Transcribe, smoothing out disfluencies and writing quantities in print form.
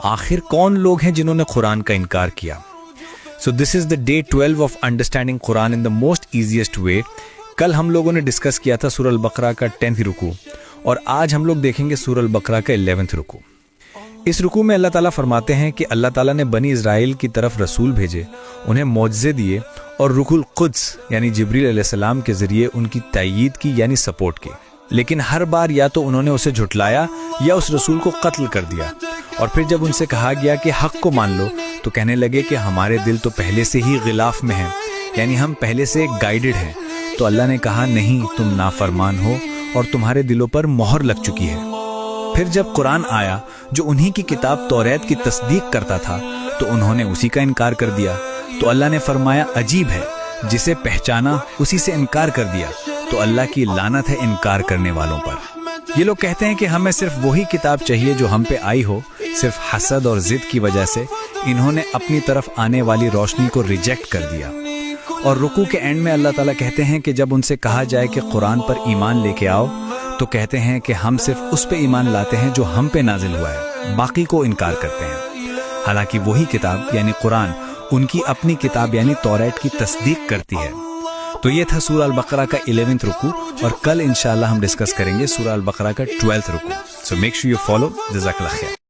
आखिर कौन लोग हैं जिन्होंने कुरान का इनकार किया? So this is the day 12 of understanding Quran in the most easiest way. कल हम लोगों ने डिस्कस किया था सूरह अल-बकरा का 10th रुकू और आज हम लोग देखेंगे सूरह अल-बकरा का 11th रुकू। इस रुकू में अल्लाह ताला फरमाते हैं कि अल्लाह ताला ने बनी इज़राइल की तरफ रसूल भेजे, उन्हें मौजज़े दिए और रूहुल कुद्स यानी जिब्रील अलैहिस्सलाम के ज़रिए उनकी तायीद की यानी सपोर्ट की। लेकिन हर बार या तो उन्होंने उसे झुटलाया या उस रसूल को कत्ल कर दिया। और फिर जब उनसे कहा गया कि हक़ को मान लो तो कहने लगे कि हमारे दिल तो पहले से ही गिलाफ में हैं, यानी हम पहले से गाइडेड हैं। तो अल्लाह ने कहा नहीं, तुम नाफरमान हो और तुम्हारे दिलों पर मोहर लग चुकी है। फिर जब कुरान आया जो उन्हीं की किताब तौरात की तस्दीक करता था तो उन्होंने उसी का इनकार कर दिया। तो अल्लाह ने फरमाया अजीब है, जिसे पहचाना उसी से इनकार कर दिया। तो अल्लाह की लानत है इनकार करने वालों पर। ये लोग कहते हैं कि हमें सिर्फ वही किताब चाहिए जो हम पे आई हो। सिर्फ हसद और जिद की वजह से इन्होंने अपनी तरफ आने वाली रोशनी को रिजेक्ट कर दिया। और रुकू के एंड में अल्लाह ताला कहते हैं कि जब उनसे कहा जाए कि कुरान पर ईमान लेके आओ तो कहते हैं कि हम सिर्फ उस पे ईमान लाते हैं जो हम पे नाजिल हुआ है, बाकी को इनकार करते हैं। हालांकि वही किताब यानी कुरान उनकी अपनी किताब यानी तौरात की तस्दीक करती है। तो ये था सूरह अल-बकरा का 11th रुकू और कल इंशाअल्लाह हम डिस्कस करेंगे सूरह अल-बकरा का 12th रुकू। So make sure you follow. जज़ाकल्लाह खैर।